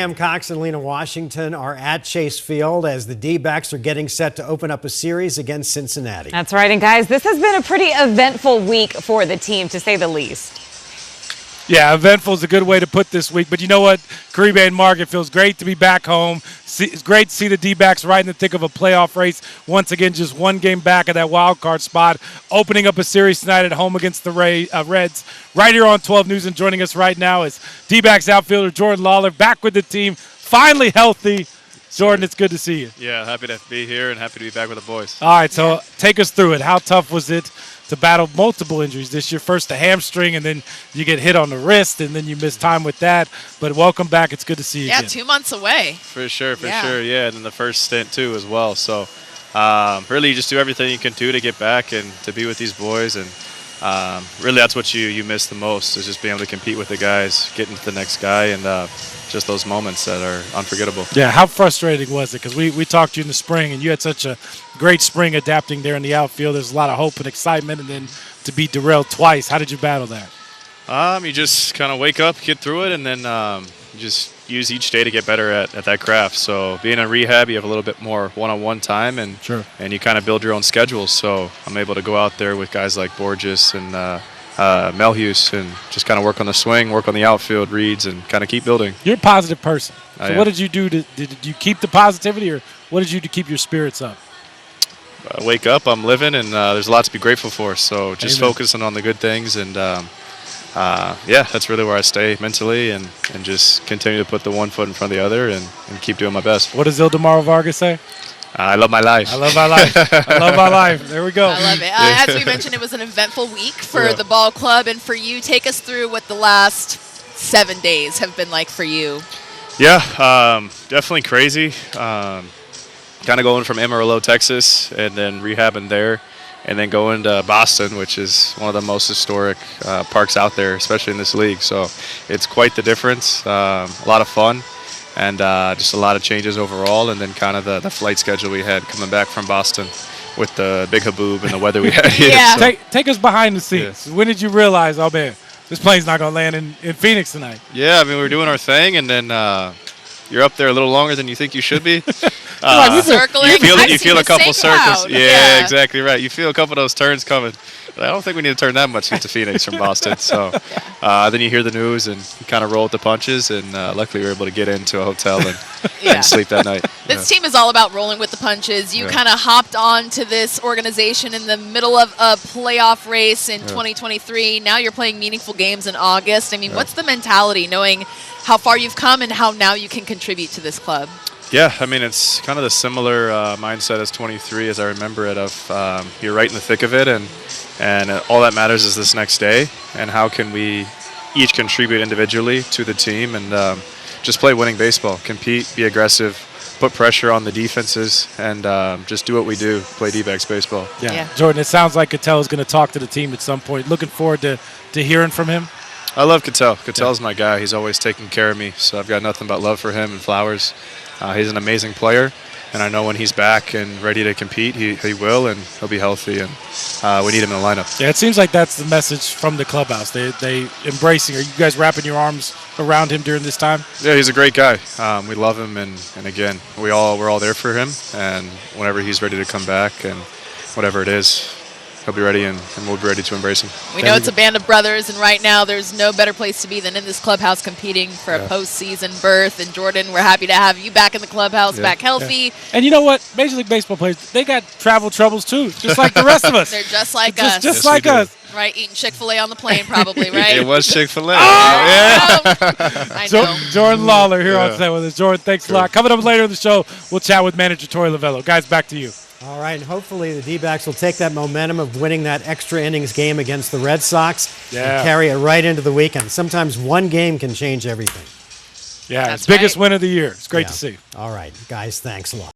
Cam Cox and Lena Washington are at Chase Field as the D-backs are getting set to open up a series against Cincinnati. That's right, and guys, this has been a pretty eventful week for the team, to say the least. Yeah, eventful is a good way to put this week. But you know what, Caribe and Mark, it feels great to be back home. It's great to see the D-backs right in the thick of a playoff race. Once again, just one game back of that wild card spot, opening up a series tonight at home against the Reds. Right here on 12 News, and joining us right now is D-backs outfielder Jordan Lawlar, back with the team, finally healthy. Jordan, it's good to see you. Yeah, happy to be here and happy to be back with the boys. All right, so take us through it. How tough was it to battle multiple injuries this year? First the hamstring, and then you get hit on the wrist, and then you miss time with that. But welcome back. It's good to see you again. 2 months away. For sure. Yeah, and then the first stint too as well. So really you just do everything you can do to get back and to be with these boys. And really that's what you miss the most, is just being able to compete with the guys, getting to the next guy, and just those moments that are unforgettable. Yeah, how frustrating was it? Because we talked to you in the spring, and you had such a great spring adapting there in the outfield. There's a lot of hope and excitement, and then to be derailed twice. How did you battle that? You just kind of wake up, get through it, and then just use each day to get better at that craft. So being in rehab, you have a little bit more one-on-one time, and and you kind of build your own schedules. So I'm able to go out there with guys like Borges and Melhuse and just kind of work on the swing, work on the outfield reads, and kind of keep building. You're a positive person. So what did you do? Did you keep the positivity, or what did you do to keep your spirits up? Wake up, I'm living, and there's a lot to be grateful for. So just focusing on the good things, and yeah, that's really where I stay mentally, and just continue to put the one foot in front of the other, and keep doing my best. What does Ildemaro Vargas say? I love my life. I love my life. I love my life. There we go. I love it. As we mentioned, it was an eventful week for the ball club, and for you, take us through what the last 7 days have been like for you. Yeah, definitely crazy. Kind of going from Amarillo, Texas, and then rehabbing there, and then going to Boston, which is one of the most historic parks out there, especially in this league. So it's quite the difference. A lot of fun. And just a lot of changes overall, and then kind of the flight schedule we had coming back from Boston with the big haboob and the weather we had here. Yeah. So. Take us behind the scenes. When did you realize, oh man, this plane's not going to land in Phoenix tonight? Yeah, I mean, we were doing our thing, and then you're up there a little longer than you think you should be. Circling. You feel a couple circles. Cloud. Yeah, exactly right. You feel a couple of those turns coming. I don't think we need to turn that much to Phoenix from Boston. So then you hear the news and you kind of roll with the punches, and luckily we were able to get into a hotel and sleep that night. This team is all about rolling with the punches. You kind of hopped on to this organization in the middle of a playoff race in 2023. Now you're playing meaningful games in August. I mean, what's the mentality, knowing how far you've come and how now you can contribute to this club? Yeah, I mean, it's kind of the similar mindset as 23 as I remember it, of you're right in the thick of it, and all that matters is this next day, and how can we each contribute individually to the team, and just play winning baseball, compete, be aggressive, put pressure on the defenses, and just do what we do, play D-backs baseball. Yeah. Jordan, it sounds like Cattell is going to talk to the team at some point. Looking forward to hearing from him. I love Cattell. Cattell's my guy. He's always taking care of me, so I've got nothing but love for him and flowers. He's an amazing player, and I know when he's back and ready to compete, he will, and he'll be healthy, and we need him in the lineup. Yeah, it seems like that's the message from the clubhouse. They embracing. Are you guys wrapping your arms around him during this time? Yeah, he's a great guy. We love him, and again, we're all there for him, and whenever he's ready to come back and whatever it is, he'll be ready, and we'll be ready to embrace him. We know it's a band of brothers, and right now there's no better place to be than in this clubhouse competing for a postseason berth. And Jordan, we're happy to have you back in the clubhouse, back healthy. And you know what? Major League Baseball players, they got travel troubles too, just like the rest of us. They're just like us. Just like us. Right, eating Chick-fil-A on the plane probably, right? It was Chick-fil-A. I know. Jordan Lawlar here on set with us. Jordan, thanks a lot. Coming up later in the show, we'll chat with manager Torey Lavello. Guys, back to you. All right, and hopefully the D-backs will take that momentum of winning that extra innings game against the Red Sox and carry it right into the weekend. Sometimes one game can change everything. Yeah, it's biggest win of the year. It's great to see. All right, guys, thanks a lot.